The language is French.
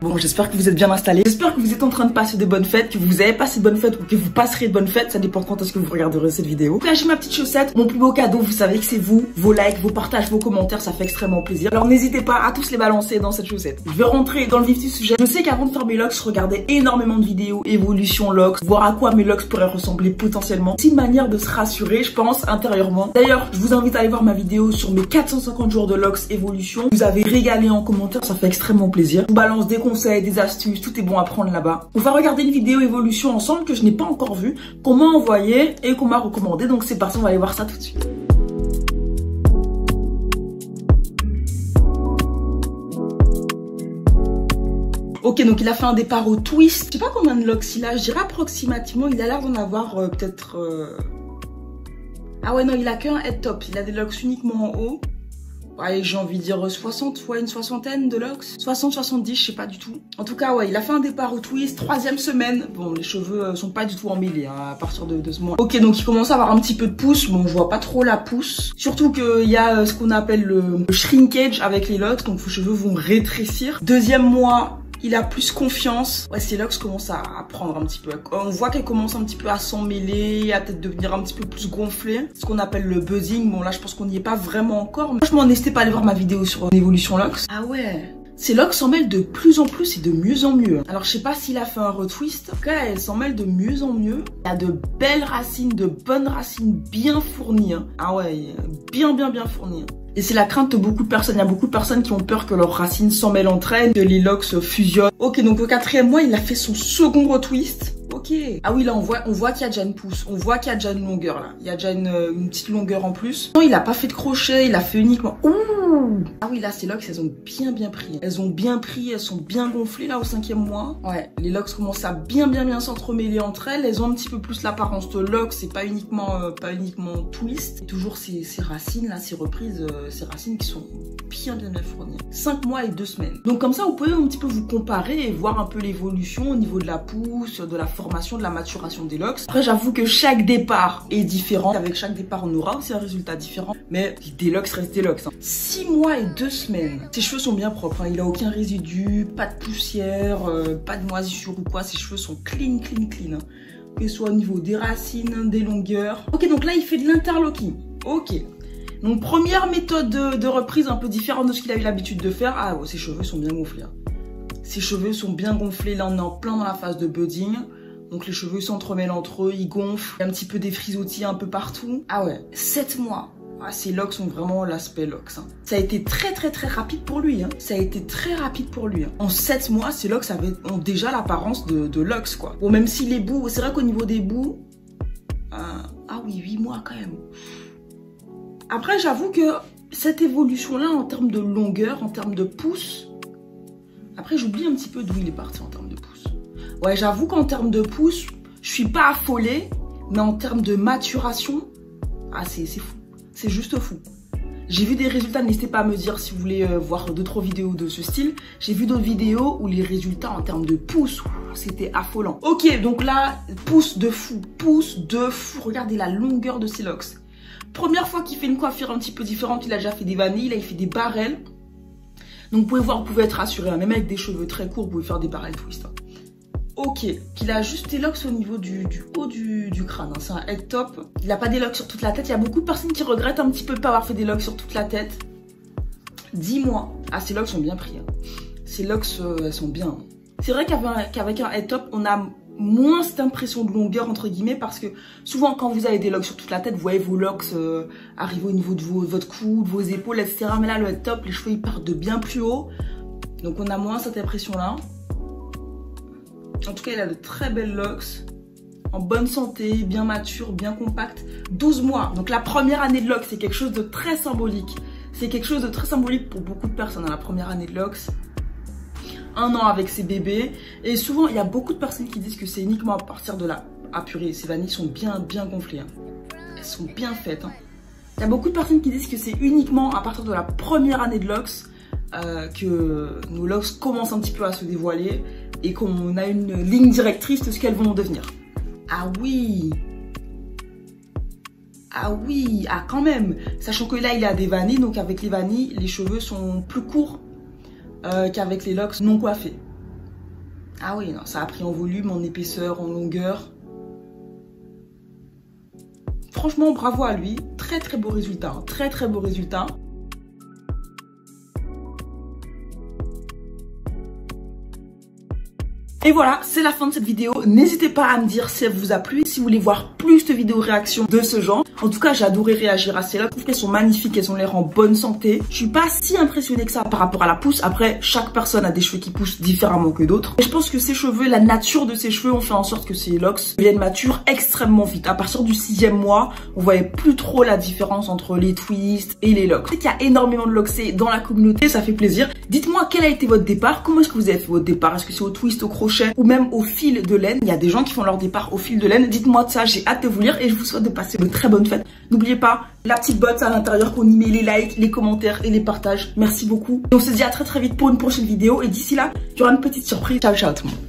Bon, j'espère que vous êtes bien installés. J'espère que vous êtes en train de passer de bonnes fêtes, que vous avez passé de bonnes fêtes ou que vous passerez de bonnes fêtes. Ça dépend quand est-ce que vous regarderez cette vidéo. Là, j'ai ma petite chaussette. Mon plus beau cadeau, vous savez que c'est vous. Vos likes, vos partages, vos commentaires, ça fait extrêmement plaisir. Alors n'hésitez pas à tous les balancer dans cette chaussette. Je vais rentrer dans le vif du sujet. Je sais qu'avant de faire mes locks, je regardais énormément de vidéos évolution locks, voir à quoi mes locks pourraient ressembler potentiellement. C'est une manière de se rassurer, je pense, intérieurement. D'ailleurs, je vous invite à aller voir ma vidéo sur mes 450 jours de locks évolution. Vous avez régalé en commentaire, ça fait extrêmement plaisir. Je vous balance des conseils, des astuces. Tout est bon à prendre là-bas. On va regarder une vidéo évolution ensemble que je n'ai pas encore vue, qu'on m'a envoyée et qu'on m'a recommandé. Donc c'est parti, on va aller voir ça tout de suite. Ok, donc il a fait un départ au twist. Je sais pas combien de locks il a, je dirais approximativement. Il a l'air d'en avoir peut-être... Ah ouais, non, il a qu'un head top. Il a des locks uniquement en haut. Ouais, j'ai envie de dire 60, ouais, une soixantaine de locks. 60, 70, je sais pas du tout. En tout cas, ouais, il a fait un départ au twist, 3e semaine. Bon, les cheveux sont pas du tout emmêlés hein, à partir de ce moment. Ok, donc il commence à avoir un petit peu de pousse. Bon, je vois pas trop la pousse. Surtout qu'il y a ce qu'on appelle le shrinkage avec les locks. Donc vos cheveux vont rétrécir. 2e mois, il a plus confiance. Ouais, ses locks commencent à prendre un petit peu. On voit qu'elle commence un petit peu à s'emmêler, à peut-être devenir un petit peu plus gonflée. Ce qu'on appelle le buzzing. Bon, là, je pense qu'on n'y est pas vraiment encore. Franchement, n'hésitez pas à aller voir ma vidéo sur l'évolution locks. Ah ouais. Ses locks s'en mêlent de plus en plus et de mieux en mieux. Alors, je sais pas s'il a fait un retwist. En tout cas, elle s'en mêle de mieux en mieux. Il y a de belles racines, de bonnes racines bien fournies. Hein. Ah ouais, bien fournies. Et c'est la crainte de beaucoup de personnes. Il y a beaucoup de personnes qui ont peur que leurs racines s'en mêlent entre elles, que les locks se fusionnent. Ok, donc au 4e mois, il a fait son second retwist. Ok. Ah oui, là, on voit qu'il y a déjà une pousse. On voit qu'il y a déjà une longueur, là. Il y a déjà une petite longueur en plus. Non, il a pas fait de crochet. Il a fait uniquement... Ouh. Ah oui, là, ces locks, elles ont bien pris. Elles ont bien pris. Elles sont bien gonflées, là, au 5e mois. Ouais, les locks commencent à bien s'entremêler entre elles. Elles ont un petit peu plus l'apparence de locks. C'est pas uniquement twist. Et toujours ces racines, là, ces reprises... ces racines qui sont bien fournies. 5 mois et 2 semaines. Donc comme ça, vous pouvez un petit peu vous comparer et voir un peu l'évolution au niveau de la pousse, de la formation, de la maturation des locks. Après, j'avoue que chaque départ est différent. Avec chaque départ, on aura aussi un résultat différent. Mais des locks restent des locks. Hein. 6 mois et 2 semaines. Ses cheveux sont bien propres. Hein. Il a aucun résidu, pas de poussière, pas de moisissure ou quoi. Ses cheveux sont clean. Hein. Que ce soit au niveau des racines, des longueurs. Ok, donc là, il fait de l'interlocking. Ok. Donc première méthode de reprise un peu différente de ce qu'il a eu l'habitude de faire. Ah ouais, ses cheveux sont bien gonflés. Hein. Ses cheveux sont bien gonflés. Là, on est en plein dans la phase de budding. Donc les cheveux s'entremêlent entre eux, ils gonflent. Il y a un petit peu des frisottis un peu partout. Ah ouais, 7 mois. Ah, ces locks ont vraiment l'aspect locks. Hein. Ça a été très rapide pour lui. Hein. Ça a été très rapide pour lui. Hein. En 7 mois, ces locks ont déjà l'apparence de locks, quoi. Bon, même si les bouts, c'est vrai qu'au niveau des bouts... ah oui, 8 mois quand même. Après, j'avoue que cette évolution-là, en termes de longueur, en termes de pouce... Après, j'oublie un petit peu d'où il est parti en termes de pouce. Ouais, j'avoue qu'en termes de pouce, je suis pas affolée. Mais en termes de maturation, ah, c'est fou. C'est juste fou. J'ai vu des résultats, n'hésitez pas à me dire si vous voulez voir d'autres vidéos de ce style. J'ai vu d'autres vidéos où les résultats en termes de pouce, c'était affolant. Ok, donc là, pouce de fou. Regardez la longueur de ses locks. Première fois qu'il fait une coiffure un petit peu différente, il a déjà fait des vanilles, là il fait des barrels. Donc vous pouvez voir, vous pouvez être rassuré, hein. Même avec des cheveux très courts, vous pouvez faire des barrels twist. Hein. Ok, il a juste des locks au niveau du haut du crâne, hein. C'est un head top. Il n'a pas des locks sur toute la tête, il y a beaucoup de personnes qui regrettent un petit peu de pas avoir fait des locks sur toute la tête. 10 mois. Ah, ces locks sont bien pris. Hein. Ces locks, elles sont bien. Hein. C'est vrai qu'avec un head top, on a moins cette impression de longueur entre guillemets parce que souvent quand vous avez des locks sur toute la tête, vous voyez vos locks arriver au niveau de votre cou, de vos épaules, etc. Mais là le head top, les cheveux ils partent de bien plus haut, donc on a moins cette impression là. En tout cas il a de très belles locks, en bonne santé, bien mature, bien compact. 12 mois, donc la première année de locks c'est quelque chose de très symbolique. C'est quelque chose de très symbolique pour beaucoup de personnes dans la première année de locks. 1 an avec ses bébés. Et souvent, il y a beaucoup de personnes qui disent que c'est uniquement à partir de là. Ah purée, ces vanilles sont bien gonflées. Hein. Elles sont bien faites. Hein. Il y a beaucoup de personnes qui disent que c'est uniquement à partir de la première année de locks que nos locks commencent un petit peu à se dévoiler et qu'on a une ligne directrice de ce qu'elles vont devenir. Ah oui! Ah oui! Ah quand même! Sachant que là, il a des vanilles, donc avec les vanilles, les cheveux sont plus courts qu'avec les locks non coiffés. Ah oui, non, ça a pris en volume, en épaisseur, en longueur. Franchement, bravo à lui. Très très beau résultat. Très très beau résultat. Et voilà, c'est la fin de cette vidéo. N'hésitez pas à me dire si elle vous a plu, si vous voulez voir plus de vidéos réactions de ce genre. En tout cas, j'ai adoré réagir à celles-là. Je trouve qu'elles sont magnifiques, elles ont l'air en bonne santé. Je suis pas si impressionnée que ça par rapport à la pousse. Après, chaque personne a des cheveux qui poussent différemment que d'autres. Et je pense que ces cheveux, la nature de ces cheveux ont fait en sorte que ces locks deviennent matures extrêmement vite. À partir du 6e mois, on voyait plus trop la différence entre les twists et les locks. Je sais qu'il y a énormément de locksés dans la communauté, ça fait plaisir. Dites-moi quel a été votre départ, comment est-ce que vous avez fait votre départ? Est-ce que c'est au twist, au crochet ou même au fil de laine? Il y a des gens qui font leur départ au fil de laine. Dites-moi de ça, j'ai hâte de vous lire et je vous souhaite de passer de très bonnes fêtes. N'oubliez pas la petite botte à l'intérieur qu'on y met les likes, les commentaires et les partages. Merci beaucoup. Et on se dit à très très vite pour une prochaine vidéo et d'ici là, il y aura une petite surprise. Ciao ciao tout le monde.